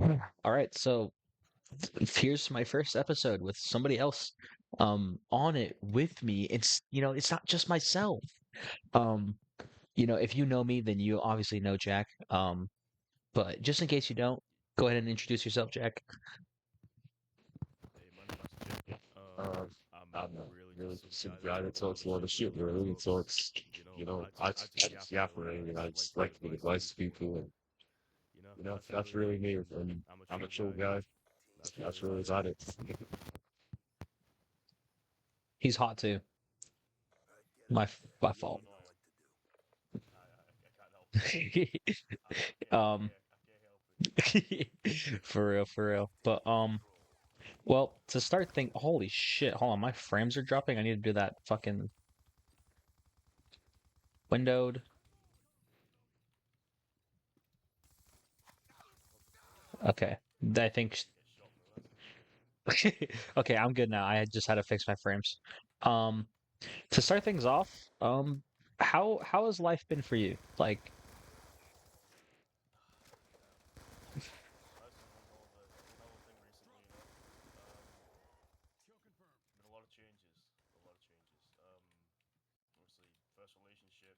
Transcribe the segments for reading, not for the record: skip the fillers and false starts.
All right, so here's my first episode with somebody else on it with me. It's not just myself. Um, if you know me, then you obviously know Jack. But just in case you don't, go ahead and introduce yourself, Jack. Hey, my name is Jake. Uh, I'm I'm really really just some just some guy that guy that talks a lot talks of a lot of shit, shit, really really. talks, Talks, I I just just yap yap around around and and I I just just like to give like to give advice to advice to people. people. And, That's that's really really me. me. And I'm a I'm a chill chill guy. guy. That's That's really really about it. about it. He's hot too. My No, fault. no, I can't help it. um, I can't help it. for real, for real. But well, to start think, holy shit, hold on, my frames are dropping. I need to do that fucking windowed. Okay, I think. Get shot, man. Okay, I'm good now. I just had to fix my frames. Um, to start things off, how has life been for you? Like, Damn. Life's been one hell of a thing recently, been a lot of changes. A lot of changes. Obviously, first relationship,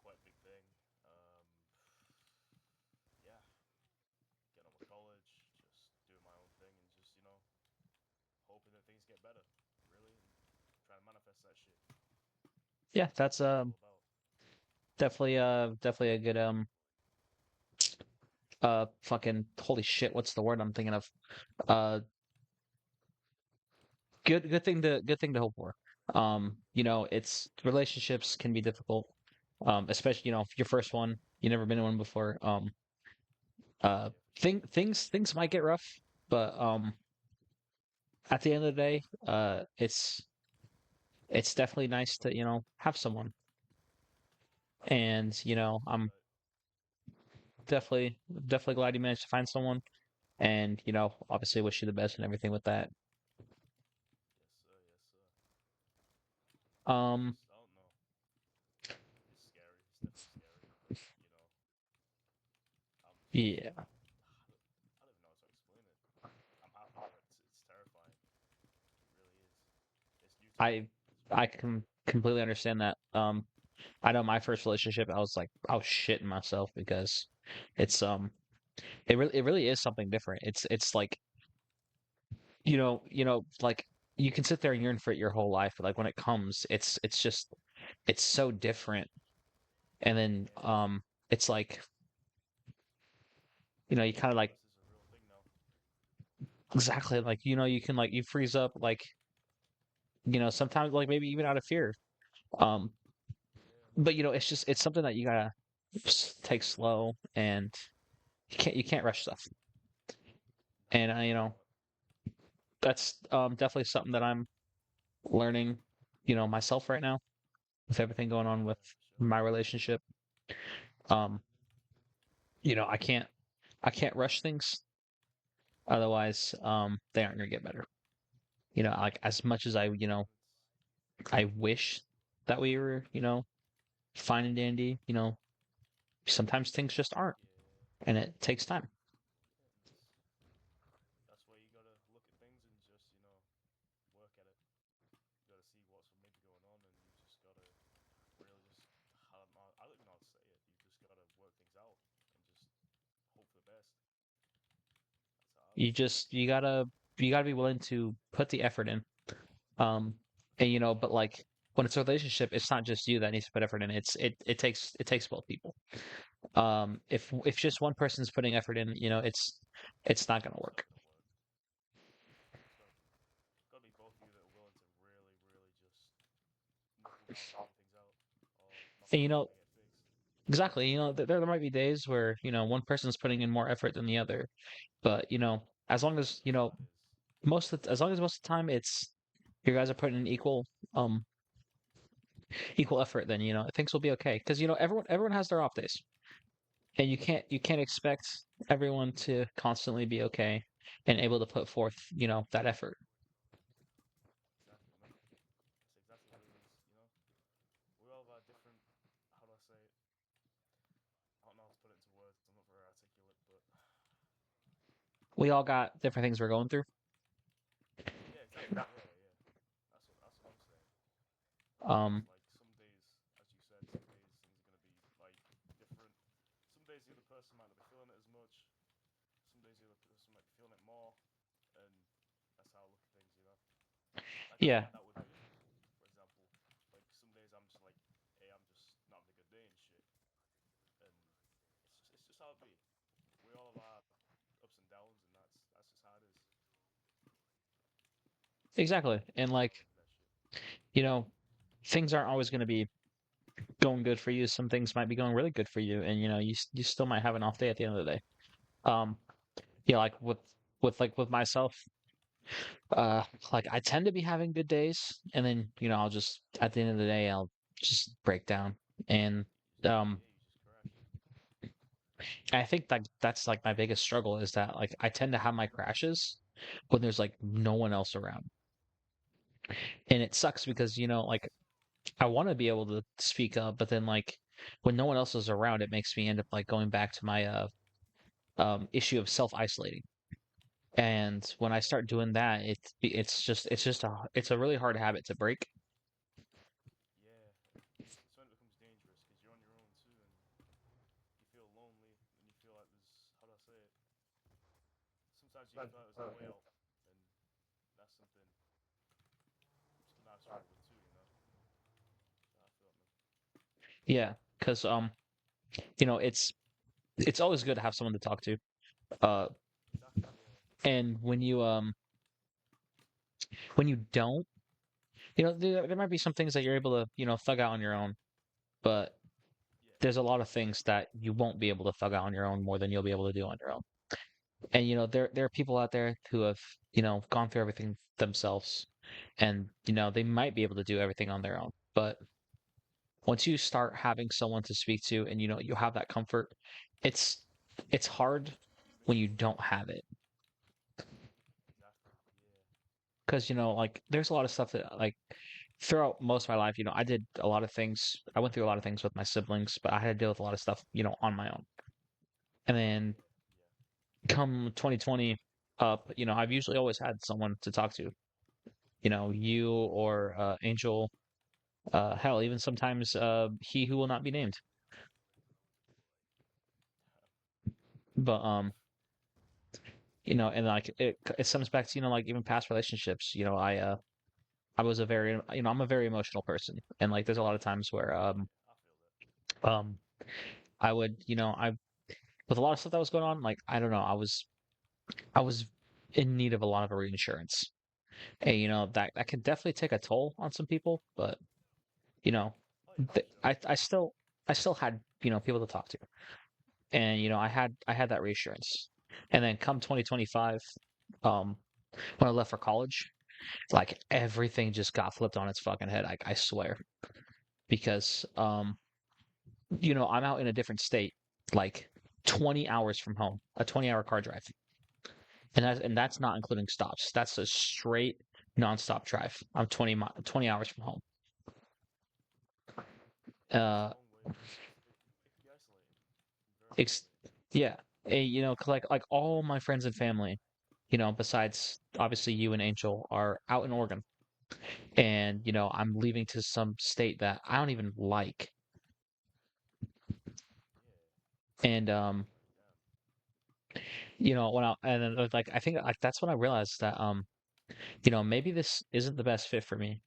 quite a big thing. Um, yeah, getting on with college, just doing my own thing, and just hoping that things get better, really, and trying to manifest that shit. yeah, that's That's what it's all about. definitely a good fucking holy shit, what's the word I'm thinking of? Uh, good thing to hope for. It's relationships can be difficult. Especially, your first one, you never been in one before. Uh, Yeah, for sure. things might get rough, but at the end of the day, it's definitely nice to, have someone. And, That's I'm right. definitely glad you managed to find someone. And, obviously wish you the best and everything with that. Yes, sir. Yes, sir. Um, Just, I don't know. It's scary. It's definitely scary. yeah, I don't even know how to explain it. I'm happy, but it's terrifying. It really is. It's new to me I as I well. can completely understand that. I know my first relationship, I was shitting myself because it's it really is something different. It's like like you can sit there and yearn for it your whole life, but like when it comes, it's just it's so different. And then Yeah, yeah. it's like you kind of like Universe is a real thing now. exactly like you can like you freeze up like sometimes like maybe even out of fear. Um, Yeah, but it's something that you gotta take slow and you can't rush stuff. And I that's definitely something that I'm learning, myself right now with everything going on with yeah, for sure. my relationship. Um, I can't rush things, otherwise, they aren't gonna get better. Like as much as I wish that we were, fine and dandy, sometimes things just aren't, Yeah, and it takes time. yeah. And that's why you gotta look at things and just work at it. You gotta see what's maybe going on, and you just gotta really just I don't even know how to say it. You just gotta work things out and just hope for the best. That's how I You look at it. just you gotta be willing to put the effort in. Um, and but like when it's a relationship, it's not just you that needs to put effort in. It takes both people. If just one person's putting effort in, it's not gonna It's work. never gonna work. It's gotta be both of you that are willing to really, really just knuckle down and figure things out, or And nothing's ever gonna get fixed. exactly, there might be days where one person's putting in more effort than the other, but as long as That's how it is. as long as most of the time it's you guys are putting in equal effort, then things will be okay. Because everyone has their off days, and you can't expect everyone to constantly be okay and able to put forth that effort. Exactly, man. That's exactly what it is. We all have different. How do I say it? I don't know how to put it into words. I'm not very articulate, but we all got different things we're going through. Yeah, exactly. Yeah, yeah. That's what I'm saying. Um, Like some days, as you said, some days things are gonna be like different. Some days the other person might not be feeling it as much. Some days the other person might be feeling it more, and that's how I look at things. You know, like I yeah, find that with me, for example. Like some days I'm just like, hey, I'm just not having a good day and shit, and it's just how it be. We all have our ups and downs, and that's just how it is. exactly. And That's like, how I look at that shit. you know, things aren't always going to be going good for you. Some things might be going really good for you, and you still might have an off day at the end of the day. Um, like with myself, uh, like I tend to be having good days, and then I'll just at the end of the day I'll just break down, and um, Yeah, you just crash. I think that's like my biggest struggle is that like I tend to have my crashes when there's like no one else around, and it sucks because like I want to be able to speak up, but then like when no one else is around, it makes me end up like going back to my issue of self-isolating. And when I start doing that, it's a really hard habit to break. Yeah, it's when it becomes dangerous because you're on your own too, and you feel lonely, and you feel like there's how do I say it? Sometimes you feel like there's no way out, and that's something I've struggled with too. You know, so I feel it, man. Yeah, because it's always good to have someone to talk to. Uh, Exactly. Yeah. and when you don't, there might be some things that you're able to thug out on your own, but Yeah. there's a lot of things that you won't be able to thug out on your own more than you'll be able to do on your own. And there are people out there who have gone through everything themselves, and they might be able to do everything on their own, but once you start having someone to speak to and you have that comfort, it's it's hard when you don't have it Exactly. Yeah. because like there's a lot of stuff that like throughout most of my life, I did a lot of things. I went through a lot of things with my siblings, but I had to deal with a lot of stuff on my own. And then Yeah. come 2020 up, I've usually always had someone to talk to. You or Angel, hell, even sometimes he who will not be named. But and like it comes back to like even past relationships. I was a very I'm a very emotional person, and like there's a lot of times where I feel that. um I would I with a lot of stuff that was going on, like I don't know, I was in need of a lot of reinsurance, and that can definitely take a toll on some people, but you know Oh yeah, for sure. I still had people to talk to, and I had that reassurance, and then come 2025, um when I left for college, like everything just got flipped on its fucking head. I swear, because I'm out in a different state, like 20 hours from home, a 20-hour car drive, and that's not including stops. That's a straight nonstop drive. I'm 20 hours from home. Yeah, it's Uh, a long way. It can be isolating. Very ex- isolating. yeah, 'cause like all my friends and family, besides obviously you and Angel, are out in Oregon, and I'm leaving to some state that I don't even like, Yeah. and Damn. when and then like I think like that's when I realized that maybe this isn't the best fit for me.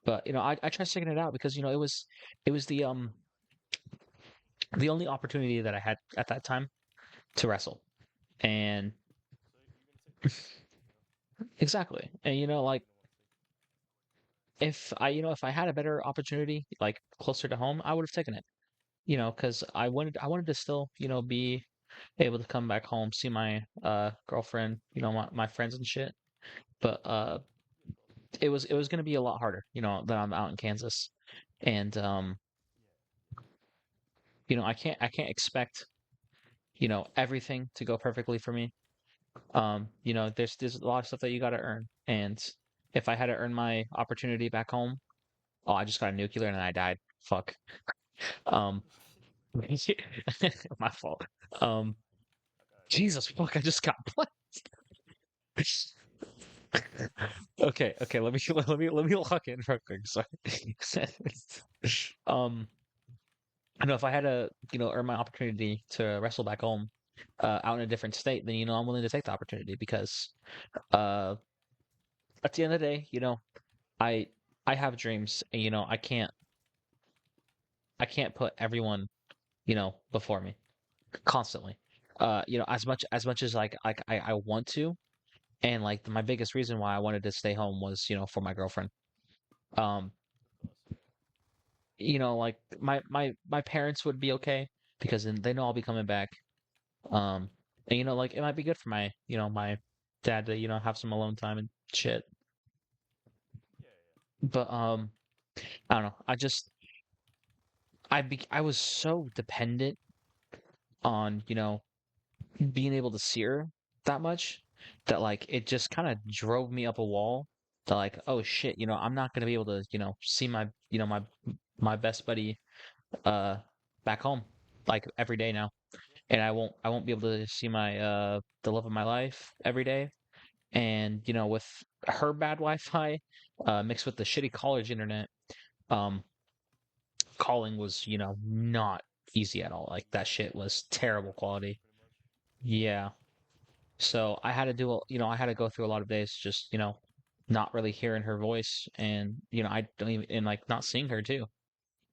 But I tried sticking it out because it was the only opportunity that I had at that time to wrestle. And So you're gonna take the opportunity, you know? exactly. And like You're gonna want to take it. if I had a better opportunity like closer to home, I would have taken it. Because I wanted to still, be able to come back home, see my girlfriend, my friends and shit. But Yeah, of course. it was going to be a lot harder, than I'm out in Kansas. And Yeah. I can't expect, everything to go perfectly for me. There's a lot of stuff that you got to earn. And if I had to earn my opportunity back home, oh, I just got a nuclear and then I died. Fuck. Um, my fault. Um, I got you. Jesus, fuck, I just got blanked. Okay, okay. Let me let me lock in real quick. Sorry. um, I know if I had to, earn my opportunity to wrestle back home, out in a different state, then I'm willing to take the opportunity because, uh, at the end of the day, I I have dreams, and I can't put everyone, before me constantly. As much as like I want to, and like my biggest reason why I wanted to stay home was, for my girlfriend. Um, Of course, yeah. like my parents would be okay because then they know I'll be coming back. Um, and like it might be good for my dad to, have some alone time and shit. Yeah, yeah. But I don't know. I was so dependent on, being able to see her that much that like it just kind of drove me up a wall to like, oh shit, I'm not gonna be able to, see my best buddy uh back home like every day now. Yeah, And I won't be able to see my the love of my life every day. And with her bad Wi-Fi mixed with the shitty college internet, um calling was, not easy at all. Like that shit was terrible quality. pretty much. Yeah. So I had to I had to go through a lot of days just, not really hearing her voice, and I don't even, and like not seeing her too.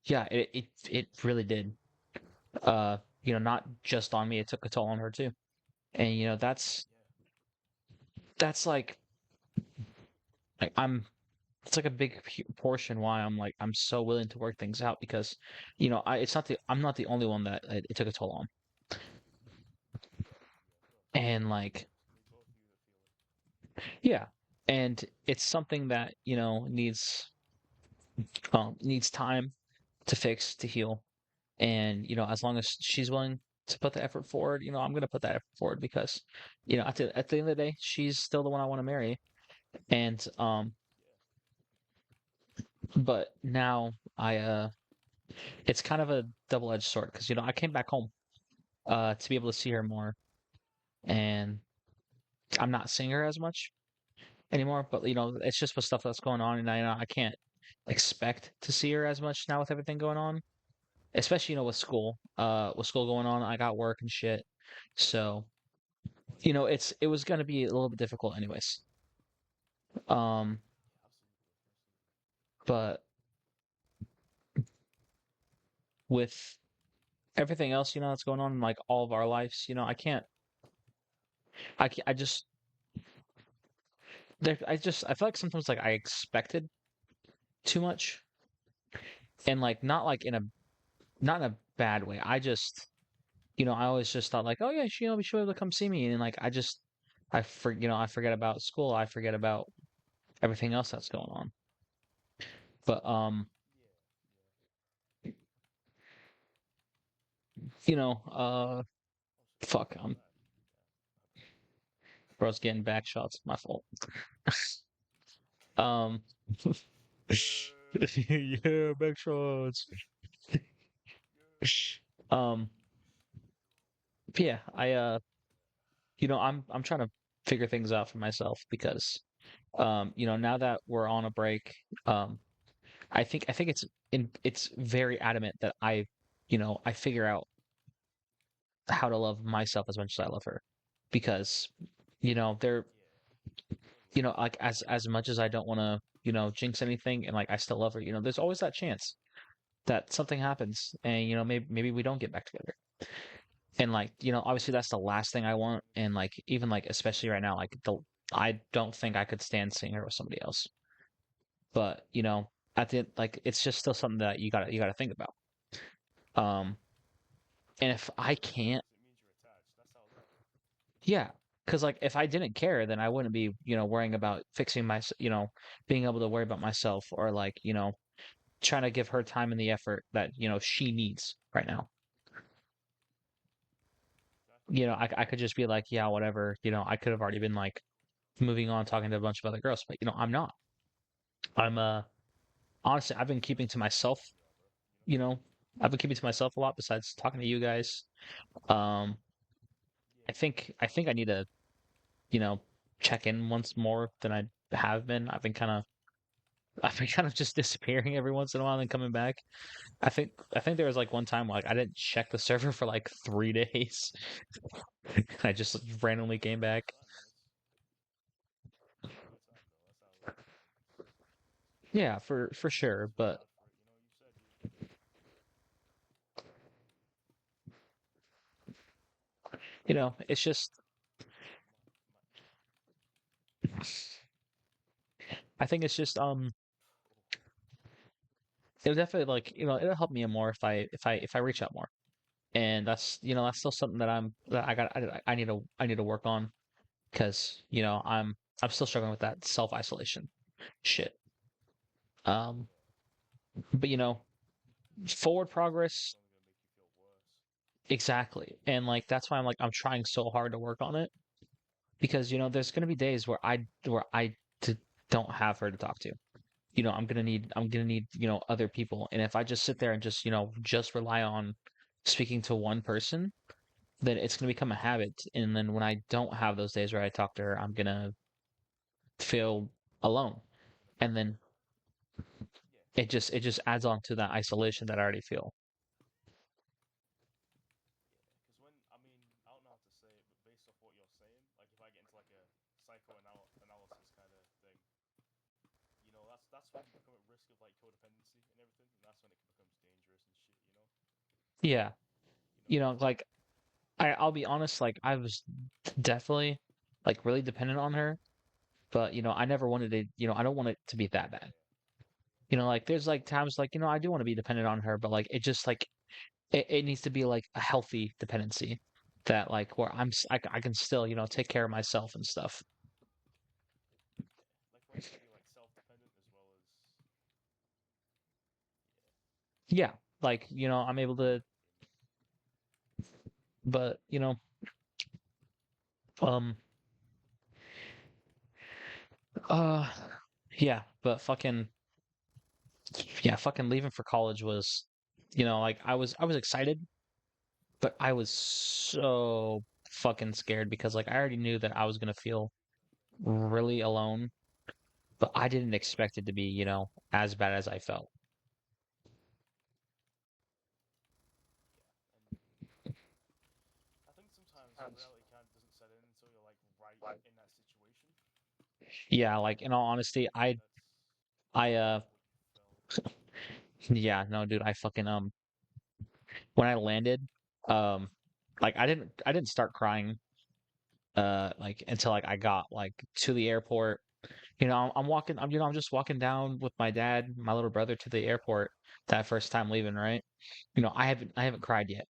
Yeah, it really did. Not just on me, it took a toll on her too. And Yeah, that's like I'm it's like a big portion why I'm so willing to work things out because I'm not the only one that it took a toll on. yeah, yeah, of course. And like, We both knew the feeling. yeah, and it's something that needs time to fix, to heal. And as long as she's willing to put the effort forward, I'm gonna put that effort forward because at the end of the day, she's still the one I want to marry. And Yeah, but now it's kind of a double-edged sword because I came back home to be able to see her more, and I'm not seeing her as much anymore. But it's just with stuff that's going on, and I can't expect to see her as much now with everything going on, especially with school going on. I got work and shit, so it was gonna be a little bit difficult anyways. Um, yeah, absolutely, absolutely. but with everything else, that's going on in like all of our lives, I just I feel like sometimes like I expected too much, and like not in a bad way. I always just thought like, oh yeah, she'll be able to come see me, and like I forget about school, I forget about everything else that's going on. But Yeah, yeah. you know, uh, Oh, so you're fuck, coming back? Yeah. Okay. bro's getting back shots. My fault. Um, Yeah, yeah, back shots. yeah. Um, but yeah, I'm trying to figure things out for myself because, now that we're on a break, um, I think it's very adamant that I figure out how to love myself as much as I love her, because, there, Yeah, totally agree. like as much as I don't want to, jinx anything, and like I still love her, there's always that chance that something happens, and maybe we don't get back together. And like, obviously that's the last thing I want. And like, even like, especially right now, like I don't think I could stand seeing her with somebody else. But at the end, like, it's just still something that you gotta think about. Um, and if I Yeah, of can't, course. It means you're attached. That's how love. yeah, because like if I didn't care, then I wouldn't be, worrying about fixing being able to worry about myself, or like, trying to give her time and the effort that she needs right now. Exactly. I could just be like, yeah, whatever. I could have already been like moving on, talking to a bunch of other girls, but I'm not. I'm honestly, I've been keeping to Of myself. course you are, bro. You know, I've been keeping to myself a lot besides talking to you guys. Um, I Yeah, think I think I need to, you know, check in once more than I have been. I've been kind of just disappearing every once in a while and coming back. I think there was like one time like I didn't check the server for like 3 days. I just randomly came That's back. fine, man. It's a good time though. That's how it works. Yeah, for You sure. just work But hard for it. You know, you said you. it's just My, I think it's just it'll definitely like it'll help me more if I reach out more. And that's still something that I need to work on because I'm still struggling with that self isolation shit. Um, yeah. but forward And that's progress only gonna make you feel worse. exactly, and like that's why I'm trying so hard to work on it because there's gonna be days where I don't have her to talk to. I'm gonna need other people, and if I just sit there and just rely on speaking to one person, then it's gonna become a habit, and then when I don't have those days where I talk to her, I'm gonna feel alone, You're gonna and feel then yeah, it just adds on to that isolation that I already feel. yeah. Because when I don't know how to say it, but based off what you're saying, like if I get into like a psychoanalysis kind of thing, that's when you become at risk of like codependency and everything, and that's when it becomes dangerous and shit. Yeah, Because like I'll be honest, like I was definitely like really dependent on her, but I never wanted to, I don't want it to be that bad. yeah, Like there's like times like I do want to be dependent on her, but like it just like it needs to be like a healthy dependency that like where I can still take care of myself and stuff. yeah, like where you can be like self-dependent as well as Yeah, like I'm able to, yeah, but um uh yeah, but fucking leaving for college was, like I was excited, but I was so fucking scared because like I already knew that I was gonna feel really alone, but I didn't expect it to be, as bad as I felt. yeah. And I think sometimes reality kind of doesn't set in until you're like right in that situation. Yeah, like in all honesty, That's I kind of what you felt. yeah, no, dude, I fucking when I landed, um like I didn't start crying like until like I got like to the airport. I'm walking I'm just walking down with my dad, my little brother to the airport that first time leaving, right? I haven't cried yet.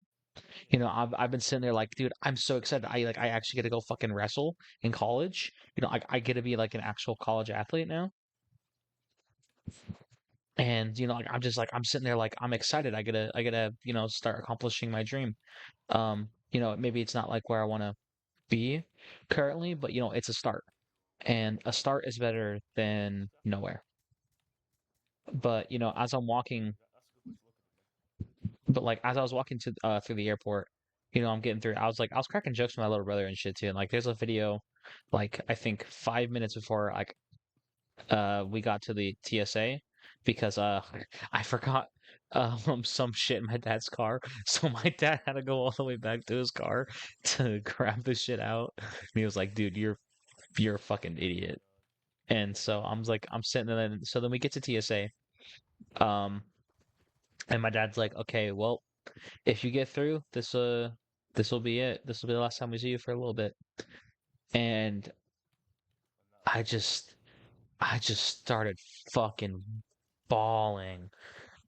I've been sitting there like, dude, I'm so excited. I actually get to go fucking wrestle in college. I get to be like an actual college athlete now. And like I'm just like I'm sitting there like I'm excited. I gotta start accomplishing my dream. Maybe it's not like where I want to be currently, but it's a start. And a start is better than Definitely. nowhere. But as I'm walking, That's a good way to look at it, man. but like as I was walking to through the airport, I'm getting through. I was cracking jokes with my little brother and shit too. And like there's a video, like I think 5 minutes before like we got to the TSA because I forgot some shit in my dad's car. So my dad had to go all the way back to his car to grab the shit out. And he was like, "Dude, you're a fucking Oh my idiot." god. And so I'm sitting there. So then we get to TSA. Um, and my dad's like, "Okay, well, if you get through, this will be it. This will be the last time we see you for a little bit." And And that I was it. just I just started fucking bawling.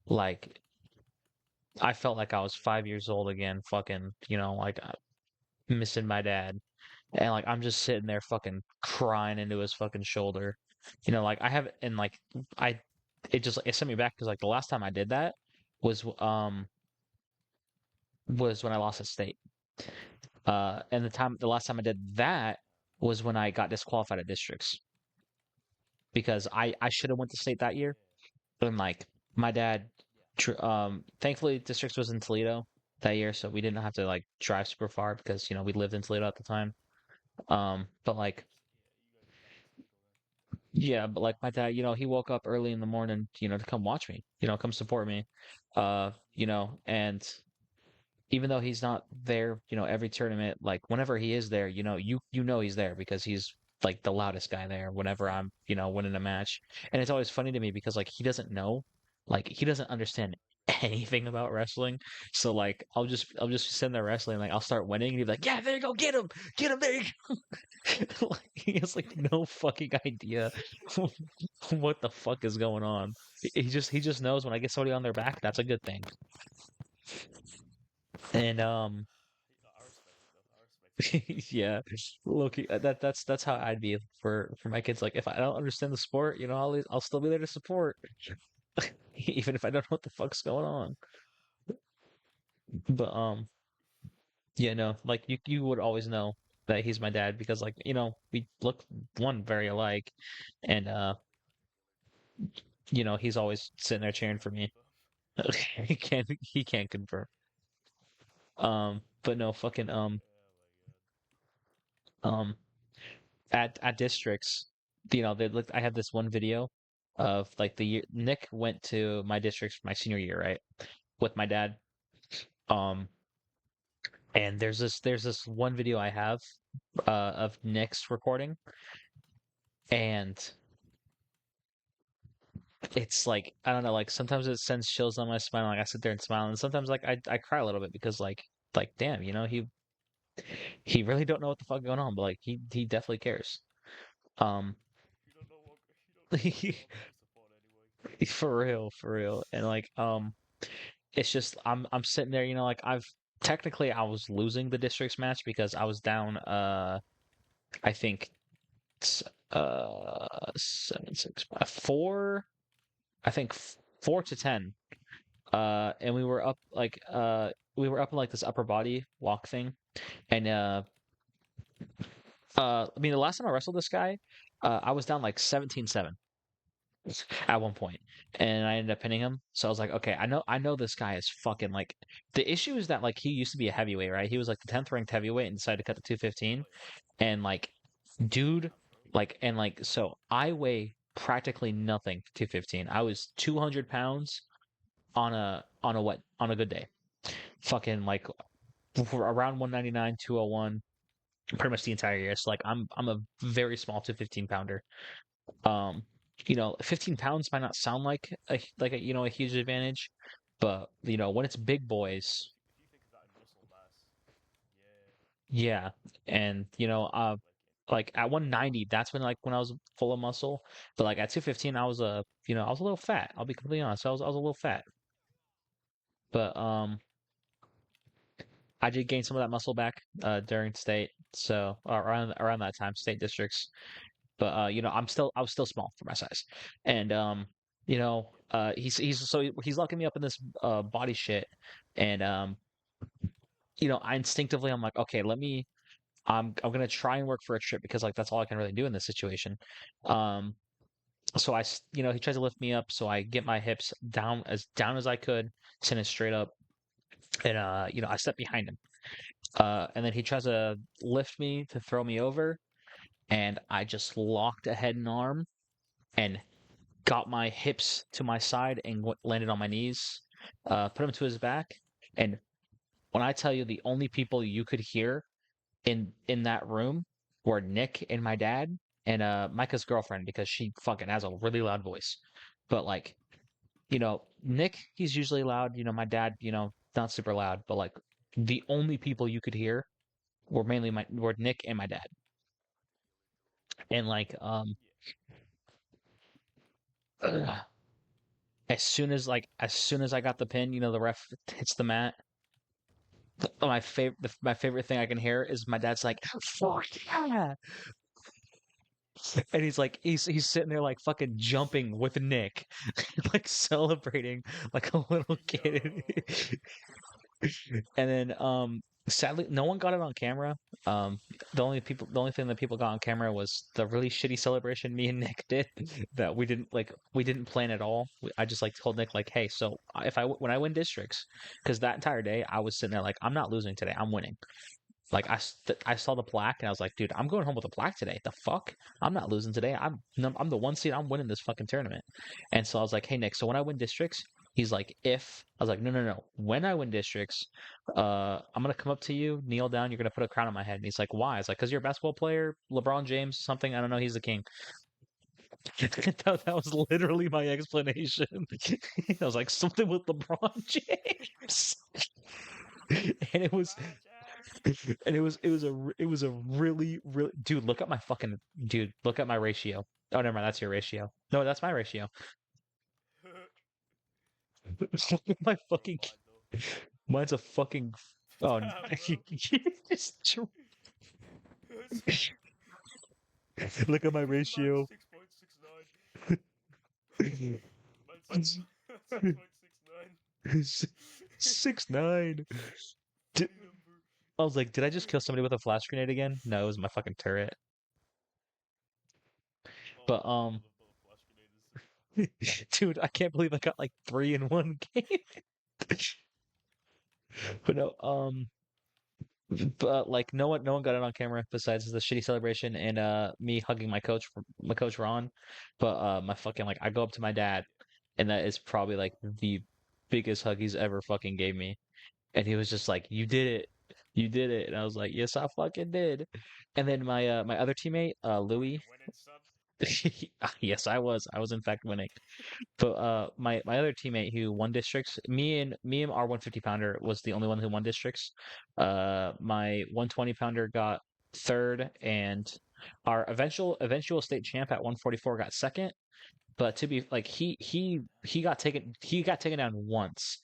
Like I felt like I was Yeah. 5 years old again, fucking, like missing my dad. And like I'm just sitting there fucking crying into his fucking shoulder. Like I have and like I it sent me back because like the last time I did that was was when I lost a state. And the last time I did that was when I got disqualified at districts because I should have went to state that year. Yeah. And like my dad, Yeah. thankfully districts was in Toledo that year, so we didn't have to like drive super far because we lived in Toledo at the time. But like Yeah. You Yeah, but like my dad, he woke up early in the morning, to come watch me, come support me. And even though he's not there, every tournament, like whenever he is there, you know he's there because he's like the loudest guy there whenever I'm, winning a match. And it's always funny to me because like he doesn't understand anything about wrestling. So like I'll just be sitting there wrestling, like I'll start winning and he'll be like, "Yeah, there you go, get him, there you go." Like, he has like no fucking idea what the fuck is going on. He just knows when I get somebody on their back, that's a good thing. And I respect it though. I respect it. yeah, look, that's how I'd be for my kids. Like if I don't understand the sport, I'll still be there to support, even if I don't know what the fuck's going on. But yeah, no, like you would always know that he's my dad because like we look one very alike, and he's always sitting there cheering for Can't me. confirm. He can't confirm. But no, fucking Oh my god. um at districts, they looked. I have this one video of like the year Nick went to my districts my senior year, right, with my dad. Um, and there's this one video I have of Nick's recording, and it's like I don't know, like sometimes it sends chills on my spine. Like I sit there and smile, and sometimes like I cry a little bit because like damn, he really don't know what the fuck going on, but like he definitely cares. Um, You don't know what kind of support anyway. for real, and like it's just I'm sitting there, like I was losing the districts match because I was down I think s- 7-6 4, I think 4-10. And we were up in like this upper body walk thing. And I mean the last time I wrestled this guy, I was down like 17-7 at one point, and I ended up pinning him. So I was like, okay, I know this guy is fucking like. The issue is that like he used to be a heavyweight, right? He was like the 10th ranked heavyweight and decided to cut to 215. Oh yeah. And like, dude, Damn, bro. so I weigh practically nothing for 215. I was 200 pounds on a good day. Fucking like around 199, 201, pretty much the entire year. So like I'm a very small 215 pounder. Um, 15 pounds might not sound like a huge advantage, but when it's big No, but boys, if you think of that in muscle mass, yeah, yeah. And like at 190, that's when I was full of muscle. But like at 215, I was a little fat. I'll be completely honest. I was a little fat, but I did gain some of that muscle back during state, so around that time, state districts. But I was still small for my size, and he's locking me up in this body shit, and I instinctively I'm like, okay, I'm gonna try and work for a trip because like that's all I can really do in this situation. Um, so he tries to lift me up, so I get my hips down as I could, send it straight up, and I step behind him, and then he tries to lift me to throw me over, and I just locked a head and arm and got my hips to my side and landed on my knees, put him to his back. And when I tell you the only people you could hear in that room were Nick and my dad and Micah's girlfriend because she fucking has a really loud voice. But like, Nick, he's usually loud. My dad, not super loud, but like the only people you could hear were Nick and my dad. And like yeah. as soon as I got the pin, the ref hits the mat. My favorite thing I can hear is my dad's like, "Fuck yeah!" And he's sitting there like fucking jumping with Nick, like celebrating like a little kid. Yo, And then sadly no one got it on camera. Um the only thing that people got on camera was the really shitty celebration me and Nick did that we didn't plan at all. I just like told Nick like, "Hey, so if when I win districts, because that entire day I was sitting there like I'm not losing today, I'm winning." Like I saw the plaque and I was like, dude, I'm going home with a plaque today. The fuck? I'm not losing today. I'm the one seed. I'm winning this fucking tournament. And so I was like, hey Nick, so when I win districts, he's like, if I was like, no. When I win districts, I'm gonna come up to you, kneel down. You're gonna put a crown on my head. And he's like, why? It's like, because you're a basketball player, LeBron James, something. I don't know. He's the king. That was literally my explanation. I was like, something with LeBron James. And it was LeBron James. it was a really dude. Look at my fucking dude. Look at my ratio. Oh, never mind. That's your ratio. No, that's my ratio. Look at my Ain't fucking. mine though. Mine's a fucking. Oh, Damn, you bro. just Six, look at my mine's ratio. 6.69. Mine's 6.69. 6'9". Did, Damn, bro. I was like, did I just kill somebody with a flash grenade again? No, it was my fucking turret. Oh But my god, I love the flash grenades. dude, I can't believe I got like three in one game. But no, but like no one got it on camera besides the shitty celebration and me hugging my coach Ron. But my fucking like I go up to my dad and that is probably like the biggest hug he's ever fucking gave me. And he was just like, "You did it. You did it." And I was like, "Yes, I fucking did." And then my other teammate, Were Louis, you winning, son? yes, I was. I was in fact winning. But my other teammate who won districts, me and our 150 pounder was the only one who won districts. My 120 pounder got third, and our eventual state champ at 144 got second. But to be like he got taken down once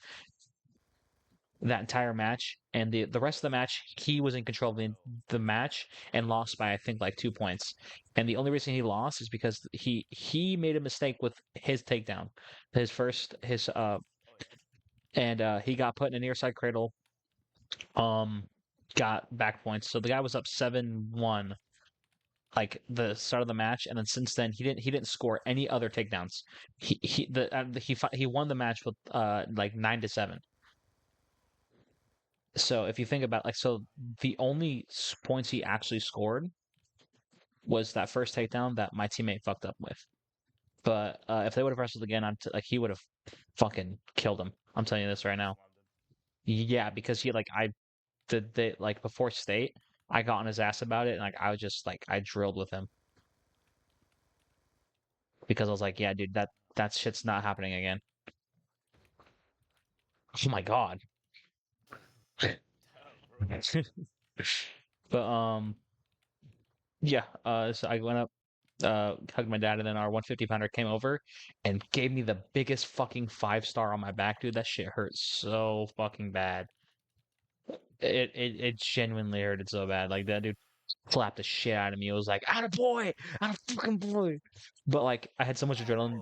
that entire match, and the rest of the match he was in control of Well, the match and lost by I think like 2 points. And the only reason he lost is because he made a mistake with his takedown, his first his oh yeah. and he got put in a near side cradle, um got back points. So the guy was up 7-1 like the start of the match, and then since then he didn't score any other takedowns. He won the match with like 9-7. So if you think about like so the only points he actually scored was that first takedown that my teammate fucked up with. But if they would have wrestled again, like he would have fucking killed him. I'm telling you this right now. Chokeslammed him. Yeah, because he like I did they like before state, I got on his ass about it, and like I was just like I drilled with him because I was like, yeah, dude, that shit's not happening again. Oh my god. Damn, bro. But yeah, so I went up, hugged my dad, and then our 150 pounder came over and gave me the biggest fucking 5 star on my back, dude. That shit hurt so fucking bad. It genuinely hurted so bad. Like that dude slapped the shit out of me. It was like, out of boy, out of fucking boy. But like I had so much adrenaline,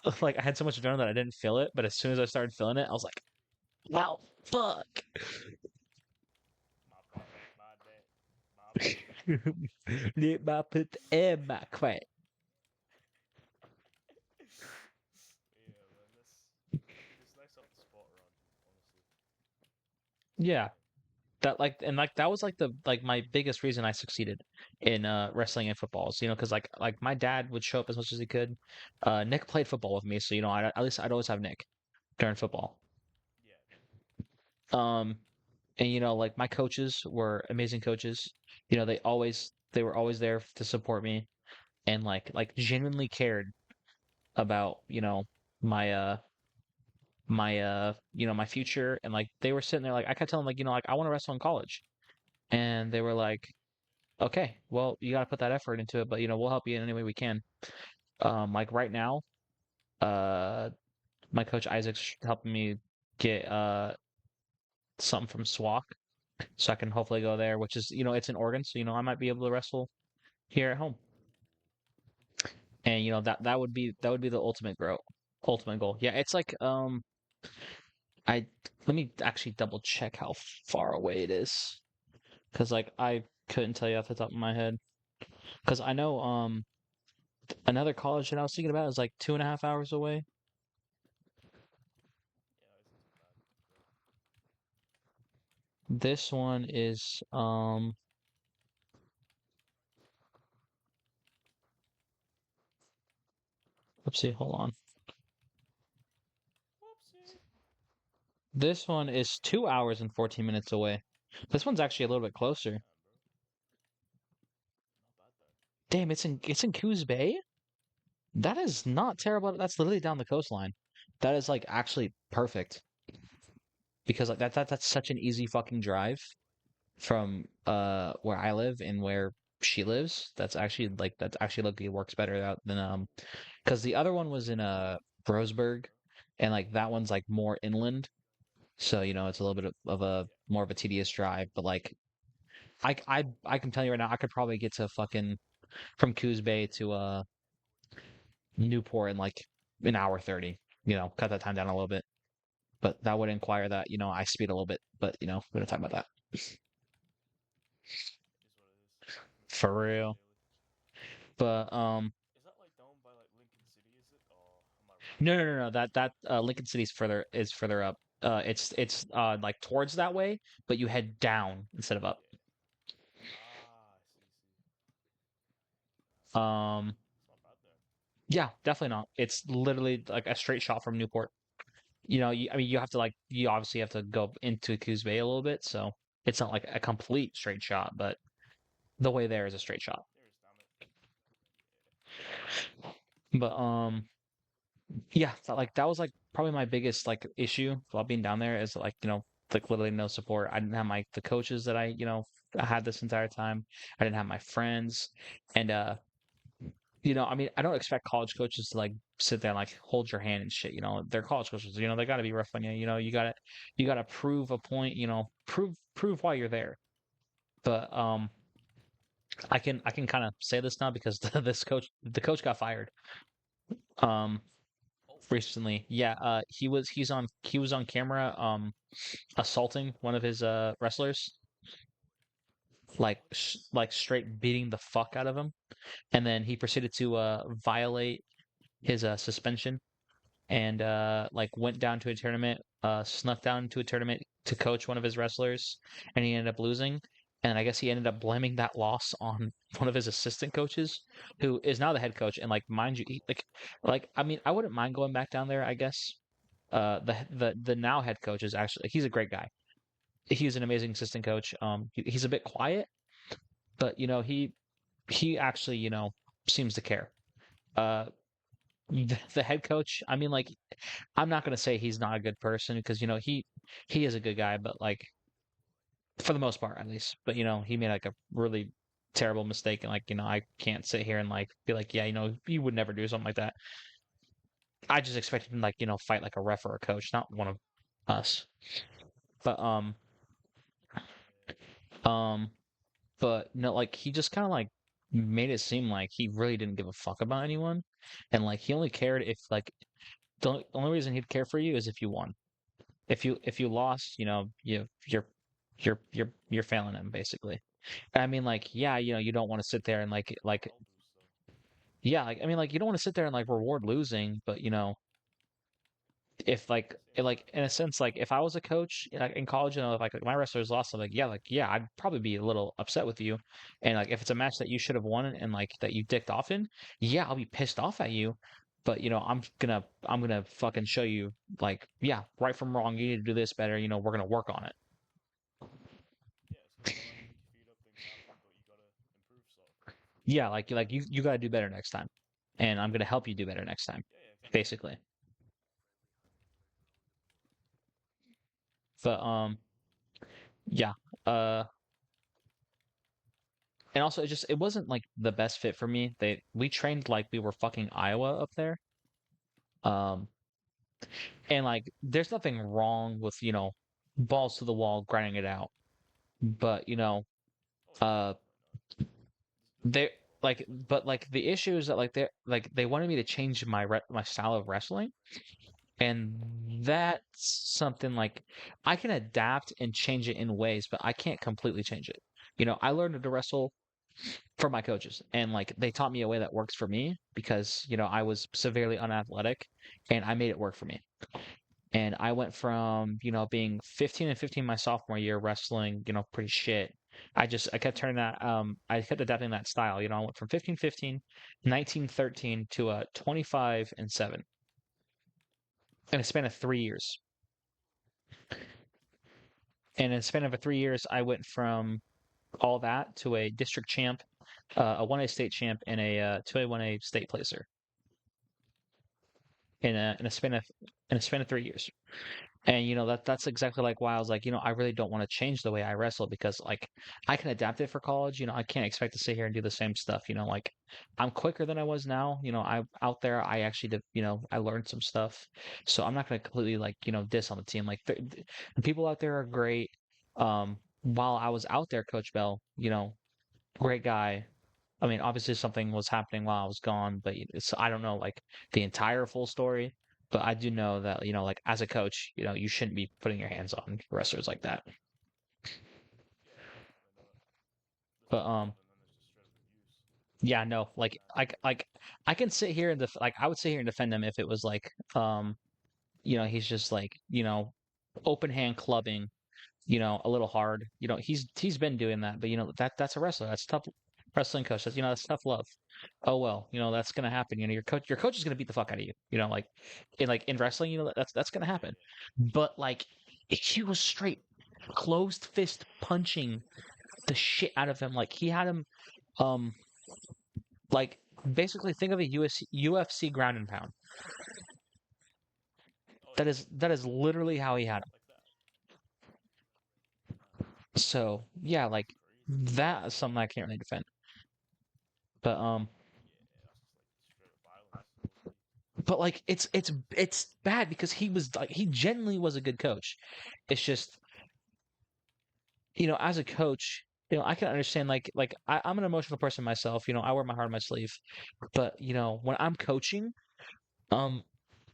Attaboy! like I had so much adrenaline that I didn't feel it. But as soon as I started feeling it, I was like, wow, fuck. My bad, my bad, my bad. Need my put in my crack. Yeah, man, it's nice to have the spot around you, honestly. It's Yeah, nice. that like and like that was like the like my biggest reason I succeeded in wrestling and footballs, because like my dad would show up as much as he could. Nick played football with me, so at least I'd always have Nick during football. Yeah, Um and like my coaches were amazing coaches. They were always there to support me and like genuinely cared about, my my future, and like they were sitting there like I kept telling them like, like I want to wrestle in college. And they were like, okay, well, you got to put that effort into it, but we'll help you in any way we can. Like right now, uh, my coach Isaac's helping me get something from SWAC, so I can hopefully go there, which is it's in Oregon, so I might be able to wrestle here at home, and that would be the ultimate goal. Yeah, it's like I let me actually double check how far away it is, because like I couldn't tell you off the top of my head, because I know another college that I was thinking about is like 2.5 hours away. yeah, isn't too bad. Still. This one is oopsie, hold on. Whoopsie. This one is 2 hours and 14 minutes away. This one's actually a little bit closer. Damn, bro. Not bad then. Damn, it's in Coos Bay? That is not terrible. That's literally down the coastline. That is like actually perfect because like that's such an easy fucking drive from where I live and where she lives. That's actually lucky it works better out than because the other one was in Brosburg and like that one's like more inland. So, it's a little bit of a Yeah. more of a tedious drive, but like I can tell you right now, I could probably get to fucking from Coos Bay to Newport in like an hour 30. Cut that time down a little bit. But that would inquire that, I speed a little bit, but we don't talk about that. It is what it is. Live For life real. daily. But Is that like down by like Lincoln City? Is it, or am I wrong? no, no, no, no. That Lincoln City's further up. It's like towards that way, but you head down instead of up. Yeah. Ah, I see. See. That's Um it's not bad then. yeah, definitely not. It's literally like a straight shot from Newport. I mean, you obviously have to go into Coos Bay a little bit, so it's not like a complete straight shot, but the way there is a straight shot. There is, damn it. Yeah. But yeah, so, like that was like probably my biggest like issue while being down there is like like literally no support. I didn't have the coaches that I had this entire time. I didn't have my friends, and I mean, I don't expect college coaches to like sit there and like hold your hand and shit. They're college coaches. They got to be rough on you. You got to prove a point. Prove why you're there. But I can kind of say this now because the coach got fired. Um, Oh, recently, yeah. He was on camera assaulting one of his wrestlers, like what? like straight beating the fuck out of him, and then he proceeded to violate his suspension and like went down to a tournament, snuck down to a tournament to coach one of his wrestlers, and he ended up losing. And I guess he ended up blaming that loss on one of his assistant coaches, who is now the head coach. And like, mind you, like I mean, I wouldn't mind going back down there. I guess the now head coach is actually he's a great guy. He's an amazing assistant coach. He's a bit quiet, but he actually seems to care. Uh, the head coach, I mean, like I'm not gonna say he's not a good person because he is a good guy, but like for the most part at least. But he made like a really terrible mistake, and like I can't sit here and like be like, yeah, you would never do something like that. I just expected him to, like fight like a ref or a coach, not one of us. But Yeah. um but no, like he just kind of like made it seem like he really didn't give a fuck about anyone, and like he only cared if like the only reason he'd care for you is if you won. If you lost, you're failing him basically. I mean, like, yeah, you don't want to sit there and It's a morale booster. yeah, like I mean, like you don't want to sit there and like reward losing, but if like Same like time. in a sense, like if I was a coach like in college, if like my wrestlers lost, I'm like yeah, I'd probably be a little upset with you, and like if it's a match that you should have won and like that you dicked off in, yeah, I'll be pissed off at you, but I'm gonna fucking show you like yeah, right from wrong. You need to do this better. We're gonna work on it. Yeah, so you don't have to kick your feet up. Things happen, but you gotta improve, sort of thing. Yeah, like you got to do better next time, and I'm gonna help you do better next time, Yeah, yeah, exactly. basically. But yeah, uh, and also it wasn't like the best fit for me. We trained like we were fucking Iowa up there, um, and like there's nothing wrong with balls to the wall grinding it out, but Oh yeah, uh, definitely not. There's they nothing wrong like with it. but like the issue is that they wanted me to change my style of wrestling. And that's something like I can adapt and change it in ways, but I can't completely change it. I learned to wrestle from my coaches, and like they taught me a way that works for me because I was severely unathletic, and I made it work for me. And I went from, being 15 and 15 my sophomore year wrestling, pretty shit. I kept turning that I kept adapting that style. I went from 15 15, 19 13 to 25 and 7 in a span of 3 years. And in a span of 3 years I went from all that to a district champ, a 1A state champ and a 2A 1A state placer in a span of 3 years. And that's exactly like why I was like, I really don't want to change the way I wrestle because like I can adapt it for college. I can't expect to sit here and do the same stuff. Like I'm quicker than I was now. I out there I actually did, I learned some stuff. So I'm not going to completely like, diss on the team. Like the people out there are great. While I was out there, Coach Bell, great guy. I mean, obviously something was happening while I was gone, but I don't know like the entire full story. But I do know that, like as a coach, you shouldn't be putting your hands on wrestlers like that. Yeah, definitely not. There's But nothing more than just straight up abuse. yeah, no, Shouldn't happen. like I can sit here and like I would sit here and defend him if it was like he's just like, open hand clubbing, a little hard. He's been doing that, but that's a wrestler. That's tough wrestling coach. That's tough love. Oh well, that's gonna happen. Your coach is gonna beat the fuck out of you. In wrestling, that's gonna Yeah, happen. yeah. But like he was straight closed fist punching the shit out of him. Like he had him um like basically think of a UFC ground and pound. Oh That yeah, is that is literally how he had him. like that. So yeah, like Crazy. that is something I can't really defend. But Yeah, that's just like straight up violence, low key. but like it's bad because he genuinely was a good coach. It's just as a coach, I can understand like I'm an emotional person myself. I wear my heart on my sleeve, but when I'm coaching, um,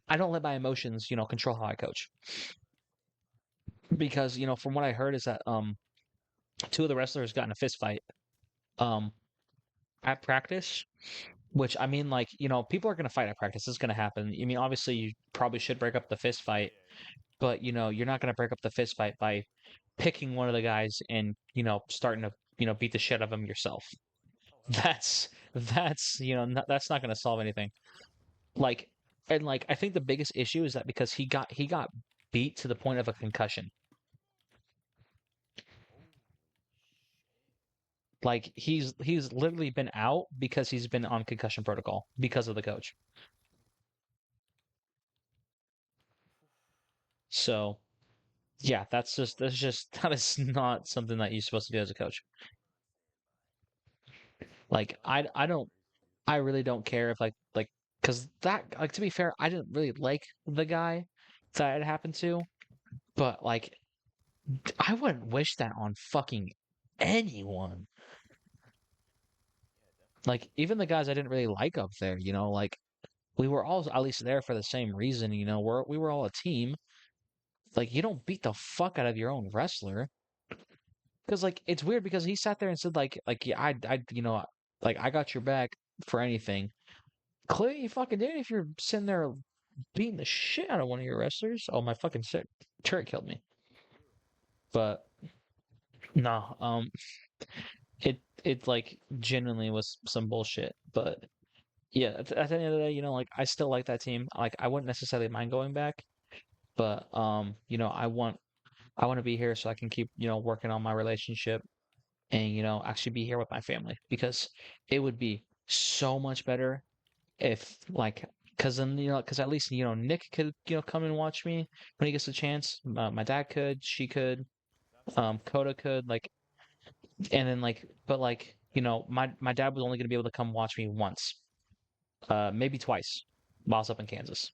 I don't let my emotions control how I coach because from what I heard is that two of the wrestlers got in a fist fight um at practice. Which I mean, like people are gonna fight at practice. It's gonna happen. I mean, obviously you probably should break up the fist fight, Yeah, yeah. but you're not going to break up the fist fight by picking one of the guys and starting to beat the shit out of him yourself. Oh hell no. That's that's not going to solve anything. Like and like I think the biggest issue is that because he got beat to the point of a concussion. Holy shit. Like he's literally been out because he's been on concussion protocol because of the coach. So yeah, that's just that is not something that you're supposed to do as a coach. Like I don't Crazy. I really don't care if like because that like to be fair, I didn't really like the guy that it happened to, but like I wouldn't wish that on fucking anyone. Yeah, definitely. Like even the guys I didn't really like up there, like we were all at least there for the same reason, we were all a team. Like you don't beat the fuck out of your own wrestler because like it's weird because he sat there and said like yeah I like I got your back for anything. Clearly you fucking did if you're sitting there beating the shit out of one of your wrestlers. Oh, my fucking sick turret killed me. For real. But no, it like genuinely was some bullshit. But yeah, at the end of the day, like I still like that team. Like I wouldn't necessarily mind going back, but I want to be here so I can keep working on my relationship and actually be here with my family because it would be so much better if like because then because at least Nick could come and watch me when he gets a chance. My dad could, she could, That's true. Coda could, like, and then like, but like my dad was only gonna be able to come watch me once, maybe twice, while I was up in Kansas.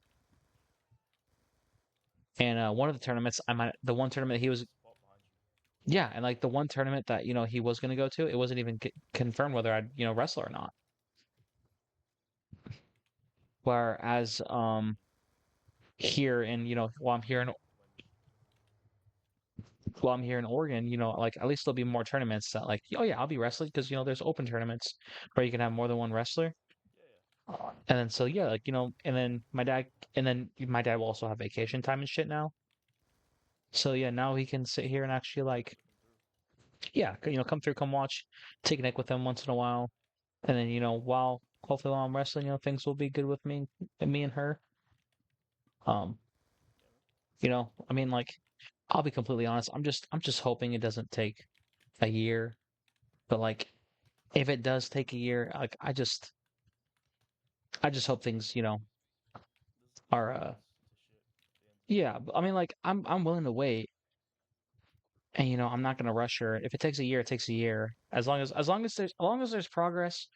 And one of the tournaments, the one tournament he There's was, a spot behind you. yeah, and like the one tournament that he was gonna go to, it wasn't even confirmed whether I'd wrestle or not. Whereas here in while When while I'm here in Oregon, like at least there'll be more tournaments that like, oh yeah, I'll be wrestling because there's open tournaments where you can have more than one wrestler. yeah, yeah. And then so yeah, like and then my dad will also have vacation time and shit now. So yeah, now he can sit here and actually like Come through. yeah, come through, come watch, take a nick with him once in a while, and then while hopefully while I'm wrestling, things will be good with me and her. Um, Yeah, man. I mean, like, I'll be completely honest. I'm just hoping it doesn't take a year, but like, if it does take a year, like, I just hope things, There's are levels to shit at the end of the day. yeah. I mean, like, I'm willing to wait, and I'm not gonna rush her. If it takes a year, it takes a year. As long as there's progress,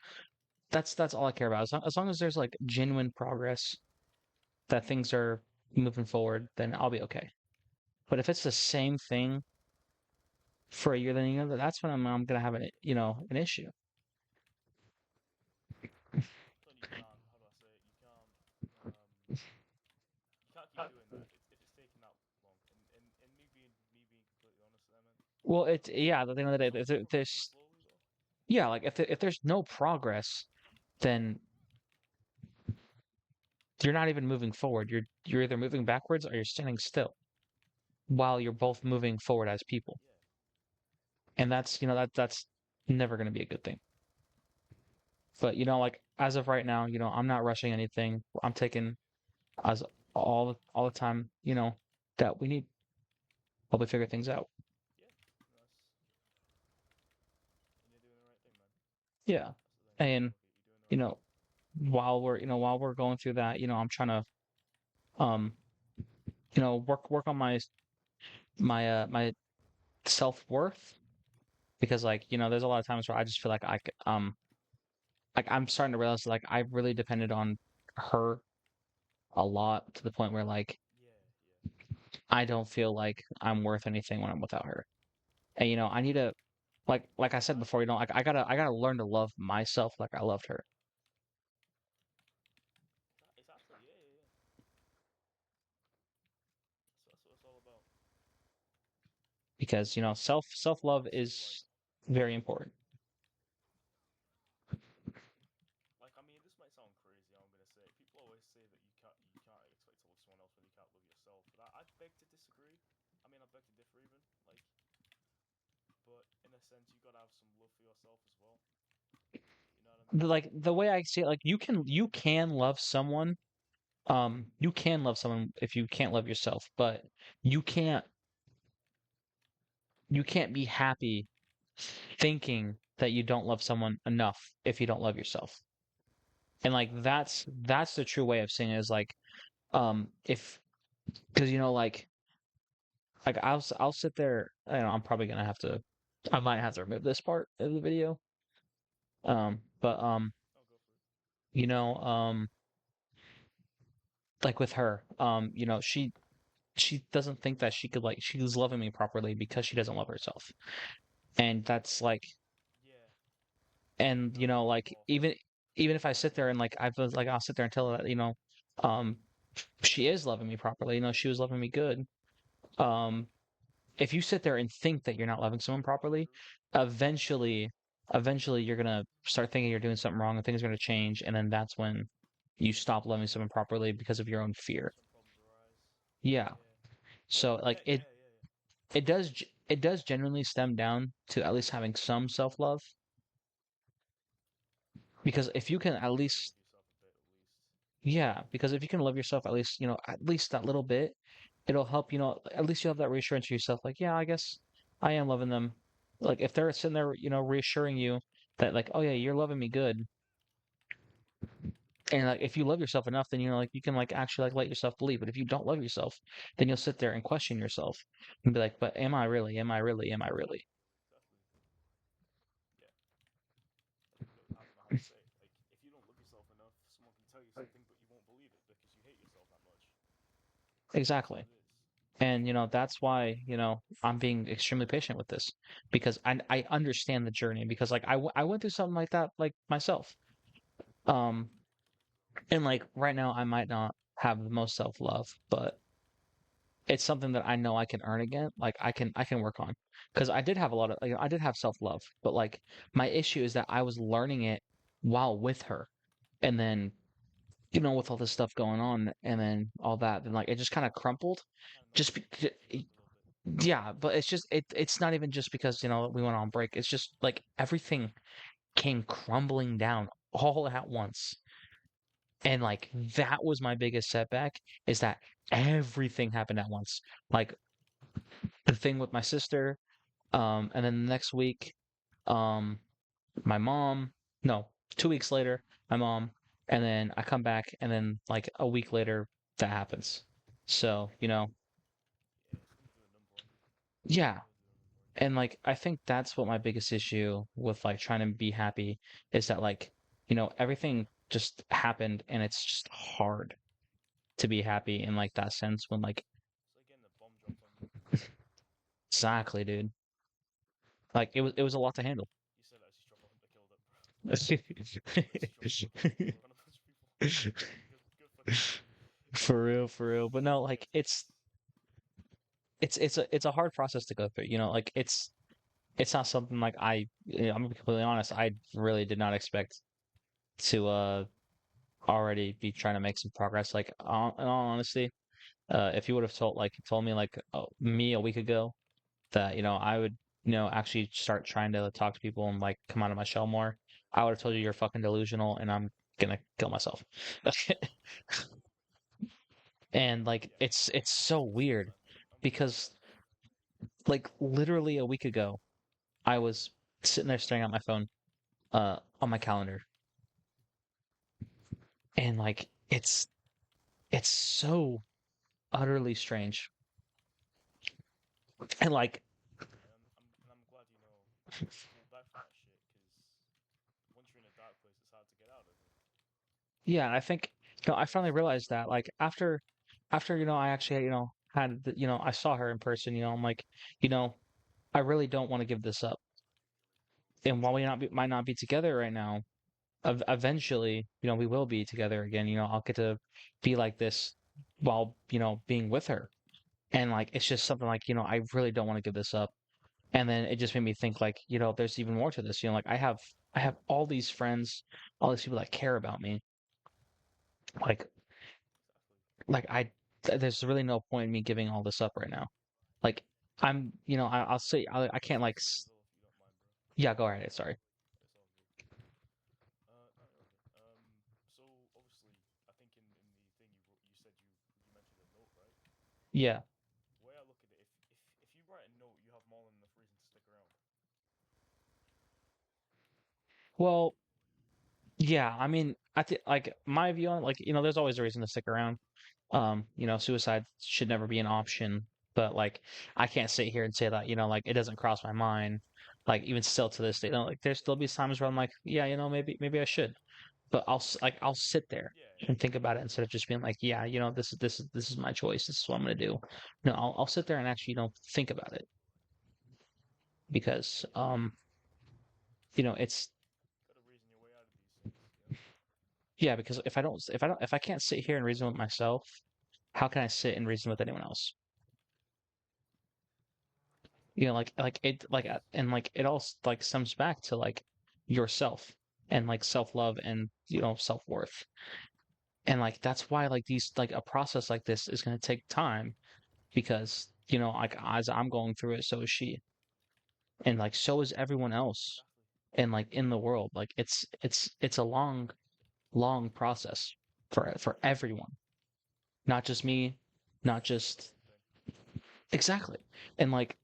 that's all I care about. As long as there's like genuine progress that things are moving forward, then I'll be okay. But if it's the same thing for a year, then that's when I'm gonna have an issue. So you can't. How do I say it? You can't keep doing that if it's taking that long. And me being completely honest there, man. Well, yeah. At the end of the day, Some there's, stuff progresses there's slowly though. yeah, like if there's no progress, then you're not even moving forward. You're either moving backwards or you're standing still while you're both moving forward as people, Yeah. and that's never gonna be a good thing. But like as of right now, I'm not rushing anything. I'm taking as all the time, that we need while we figure things out. Yeah. And you're doing the right thing, man. Yeah. That's the thing. And, Like you're doing the you right know, thing. while we're going through that, I'm trying to um, work on my self-worth because like, there's a lot of times where I just feel like like I'm starting to realize like I really depended on her a lot to the point where like Yeah. Yeah. I don't feel like I'm worth anything when I'm without her. And I need to like I said before, like I gotta learn to love myself like I loved her. Exactly. Yeah. Yeah. Yeah. That's what it's all about. Because self-love Obviously, is very important. I mean, this might sound crazy. I'm gonna say people always say that you can't expect to love someone else when you can't love yourself. But I beg to disagree. I mean, I beg to differ even. But in a sense, you gotta have some love for yourself as well. You know what I mean? Like the way I see it, like you can love someone. You can love someone if you can't love yourself, but you can't you can't be happy thinking that you don't love someone enough if you don't love yourself. And like Exactly. that's the true way of seeing it is like if because like I'll sit there, I'm probably gonna have to I might have to remove this part of the video. But I'll go for it. you know, um like with her, she doesn't think that she's loving me properly because she doesn't love herself. And that's like Yeah, and that happens like more often. even if I sit there and like I'll sit there and tell her that, um she is loving me properly, she was loving me good. Um if you sit there and think that you're not loving someone Is that properly, true? eventually eventually you're gonna start thinking you're doing something wrong and things are gonna change, and then that's when you stop loving someone properly because of your own fear. That's when problems arise. Yeah. Yeah. So like Yeah. Yeah. Yeah. Yeah. it does genuinely stem down to at least having some self-love, because if you can at Learn to least love yourself a bit, at least. yeah, because if you can love yourself at least that little bit, it'll help, at least you have that reassurance to yourself like, yeah, I guess I am loving them. Like if they're sitting there, reassuring you that like, oh yeah, you're loving me good. And like if you love yourself enough, then like you can like actually like let yourself believe. But if you don't love yourself, then you'll sit there and question yourself and be like, but am I really? Am I really? Am I really? Exactly. Yeah. I don't know how to say it. Like, if you don't love yourself enough, someone can tell you something, but you won't believe it because you hate yourself that much. That's what Exactly. it is. And that's why I'm being extremely patient with this, because I understand the journey, because like I went through something like that like myself. Um and like right now I might not have the most self-love, but it's something that I know I can earn again. Like I can work on, because I did have a lot of I did have self-love, but like my issue is that I was learning it while with her, and then with all this stuff going on and then all that, then like it just kind of crumpled. Kind of Just melted. be, Melted a little bit. yeah, but it's not even just because we went on break. It's just like everything came crumbling down all at once. And like that was my biggest setback is that everything happened at once. Like the thing with my sister, and then the next week, um, my mom, no, 2 weeks later, my mom, and then I come back, and then like a week later, that happens. So, Yeah, it's gonna do a number on you. yeah. It's gonna do a number on you. And like I think that's what my biggest issue with like trying to be happy is that like, everything just happened and it's just hard to be happy in like that sense when like It's like getting a bomb dropped on you. exactly, dude. Like it was a lot to handle. You said as you drop a hunter killed it, bro. As you drop a hunter killed one of those people. Good fucking job. For real, for real. But no, Yeah. like it's a hard process to go through. Like it's not something like I'm gonna be completely honest, I really did not expect to already be trying to make some progress. Like in all honesty, if you would have told me like me a week ago that I would actually start trying to talk to people and like come out of my shell more, I would have told you you're fucking delusional and I'm gonna kill myself. And like Yeah. it's so Makes sense, weird man. I'm glad you because realized it. like literally a week ago I was sitting there staring at my phone on my calendar and like it's so utterly strange and like Yeah, and I'm glad you pulled back from that shit because once you're in a dark place, it's hard to get out of, isn't it? yeah, I think I finally realized that like after I actually had I saw her in person, I'm like, you know I really don't want to give this up. And while we might not be together right now, eventually, we will be together again. I'll get to be like this while, being with her. And like it's just something like, I really don't want to give this up. And then it just made me think like, there's even more to this. Like I have all these friends, all these people that care about me. Like Exactly. there's really no point in me giving all this up right now. Like I'm, I'll say I Can I can't say like something as well, if you don't mind, bro? yeah, go ahead. Sorry. It's all good. No, you're all good. So obviously, I think in the thing you wrote, you said you mentioned a note, right? Yeah. The way I look at it, if you write a note, you have more than enough reason to stick around. Well, yeah, I mean, I think like my view on like, there's always a reason to stick around. Suicide should never be an option, but like I can't sit here and say that, like it doesn't cross my mind. Like even still to this day, like there's still be times where I'm like, yeah, maybe I should. But I'll sit there Yeah, and think about it instead of just being like, yeah, this is my choice. This is what I'm gonna do. No, I'll sit there and actually, think about it because it's gotta reason your way out of these things. yeah, because if I can't sit here and reason with myself, how can I sit and reason with anyone else? Exactly. Like it like and like it all like stems back to like yourself and like self-love and self-worth. And like that's why like these like a process like this is going to take time because like as I'm going through it, so is she, and like so is everyone else, Exactly. and like in the world, like it's a long, long process for everyone, not just me, not Everyone's going through just the same thing. exactly, and like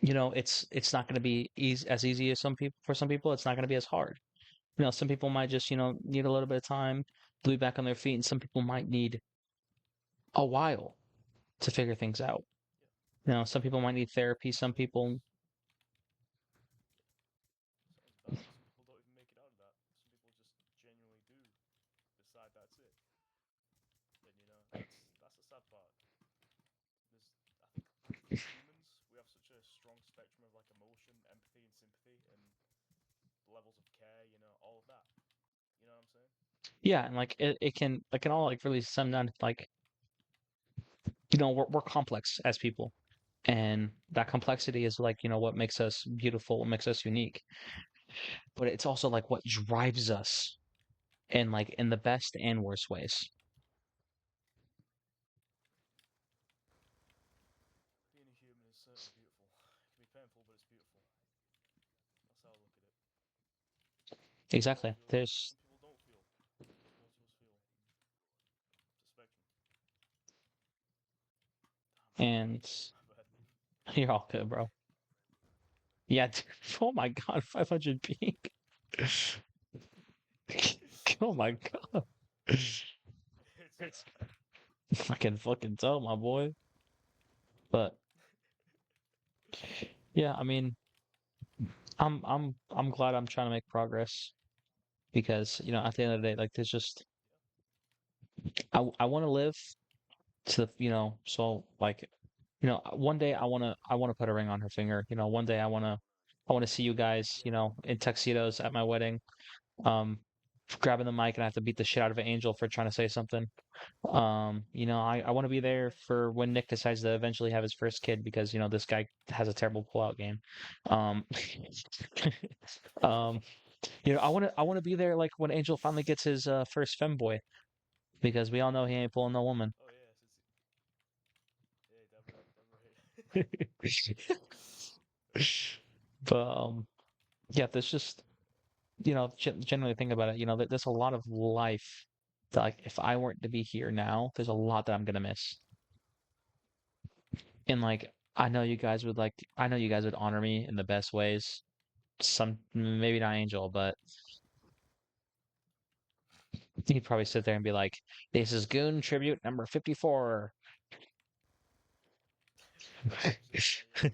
it's not going to be easy as some people for some people. It's not going to be as hard. Some people might just need a little bit of time to be back on their feet, and some people might need a while to figure things out. Yeah. Some people might need therapy. Some people, Sounds bad. Some people don't even make it out of that. Some people just genuinely do decide that's it. Then that's the sad part. There's I think as humans we have such a strong spectrum of like emotion, empathy, and sympathy, and levels of care. All of that. You know what I'm saying? yeah, and like it can all like really stem down to like we're complex as people, and that complexity is like what makes us beautiful, what makes us unique, but it's also like what drives us in like in the best and worst ways. Being a human is certainly beautiful. It can be painful, but it's beautiful. That's how I look at it. Some people don't Exactly. feel. There's Some people don't feel. Most of us feel. It's a spectrum. Damn, and my bad. you're all good, bro. Yeah. Oh my God, 500 peak. Oh my Sorry, sorry. God. It's alright. I can fucking tell, my boy. But yeah, I mean, I'm glad I'm trying to make progress because, at the end of the day, like there's just I want to live to the, so like, one day I want to put a ring on her finger. One day I want to see you guys, Yeah, in tuxedos at my wedding, um, grabbing the mic and I have to beat the shit out of an angel for trying to say something. I want to be there yeah. for when Nick decides to eventually have his first kid because, this guy has a terrible pullout game. Um, um, I want to be there like when Angel finally gets his first femboy because we all know he ain't pulling no woman. Oh yeah, yeah, damn right, damn right. But yeah, there's just generally think about it. There's a lot of life that like if I weren't to be here now, there's a lot that I'm gonna miss. And like I know you guys would honor me in the best ways. Some maybe not Angel, but he'd probably sit there and be like, "This is Goon tribute number 54." Angel, yeah.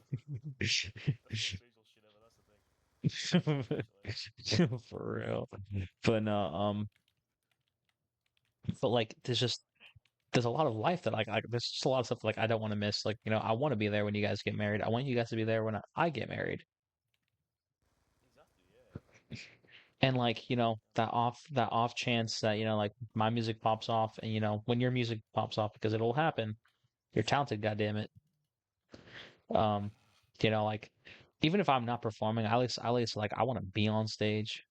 That's the most Angel shit ever. That's the thing. It's the most Angel shit ever. For real. But no, but like there's a lot of life that like there's just a lot of stuff like I don't want to miss. Like, I want to be there when you guys get married. I want you guys to be there when I get married. Exactly, yeah, yeah. And like, that off chance that, like my music pops off and when your music pops off because it'll happen. You're talented, goddammit. Um, like even if I'm not performing, at least like I want to be on stage.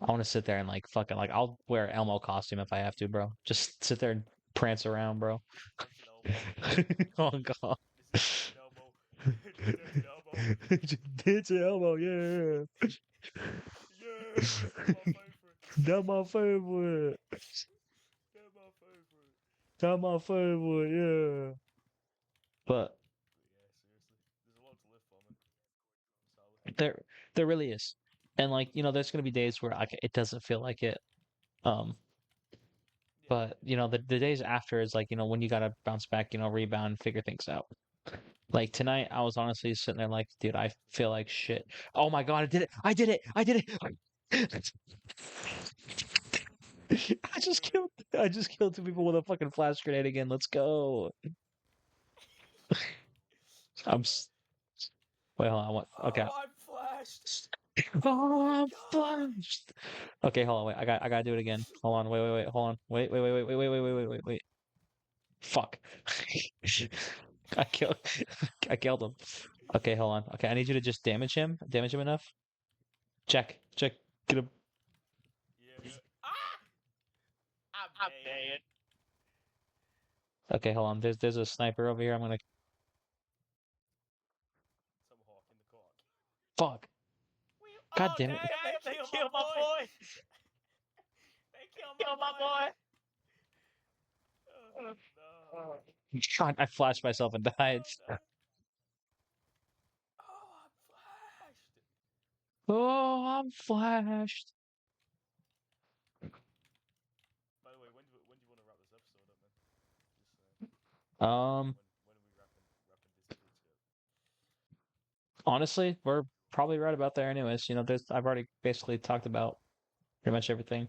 I want to sit there and like fucking like I'll wear Elmo costume if I have to, bro. Just sit there and prance around, bro. Dancing elbow. Oh God. Mr. Dancing elbow. Just dancing elbow. It's Elmo, yeah. Yeah, that's my favorite. That's my favorite. That's my favorite. That's my favorite, yeah. But But yeah, seriously, there's a lot to live for, man. Sadly. there there really is. And like, there's gonna be days where like it doesn't feel like it. Um, Yeah, but the days after is like, when you gotta bounce back, rebound, figure things out. Like tonight, I was honestly sitting there like, dude, I exactly. feel like shit. Oh my God, I did it! I did it! I did it! I just killed I just killed two people with a fucking flash grenade again. Let's go. I'm I'm mad. wait, hold on. What? Okay. Oh, I'm flashed. Oh Oh, my I'm god. flashed. Okay, hold on. Wait, I gotta do it again. Hold on. Wait, wait, wait. Hold on. Wait, wait, wait, wait, wait, wait, wait, wait, wait, wait, wait. Fuck. I killed. I killed him. Okay, hold on. Okay, I need you to just damage him. Damage him enough. Check. Check. Get him. Yeah, yeah. Ah! I'm dead. Okay, hold on. There's a sniper over here. I'm gonna. Some hawk in the cock. Fuck. God Oh damn it. damn! They killed my boy. They killed my boy. No. God, I flashed myself and died. Oh no. Oh, I'm flashed. Oh, I'm flashed. By the way, when do you want to wrap this episode up, man? Just Um, when are we wrapping this bitch up? honestly, we're probably right about there anyways. I've already basically talked about pretty much everything.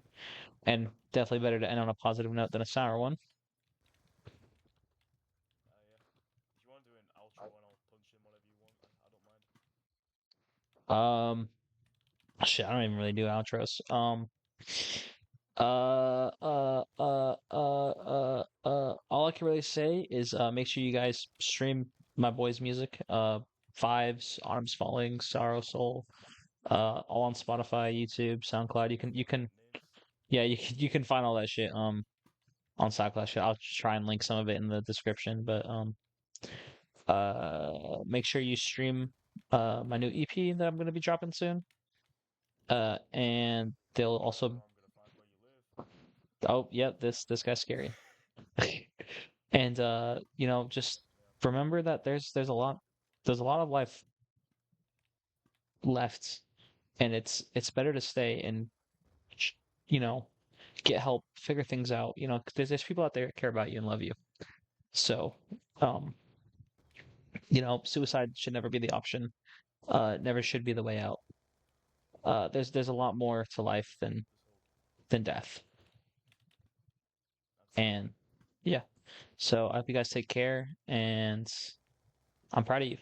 And definitely better to end on a positive note than a sour one. Yeah. If you want to do an outro and I'll punch in whatever you want, I don't mind. Um, shit, I don't even really do outros. All I can really say is make sure you guys stream my boy's music. F1ves, Arms Falling, Sorrow Soul, all on Spotify, YouTube, SoundCloud. You can Names. Yeah, you can find all that shit on Soundcloud shit. I'll try and link some of it in the description, but make sure you stream my new EP that I'm gonna be dropping soon. And they'll Now also I'm gonna find where you live. oh yeah, this guy's scary. And just Yeah. remember that there's a lot of life left, and it's better to stay and ch- you know get help, figure things out. 'Cause there's people out there that care about you and love you. So, um, suicide should never be the option. Never should be the way out. There's a lot more to life There's hope. than death. Absolutely. And yeah, so I hope you guys take care, and I'm proud of you.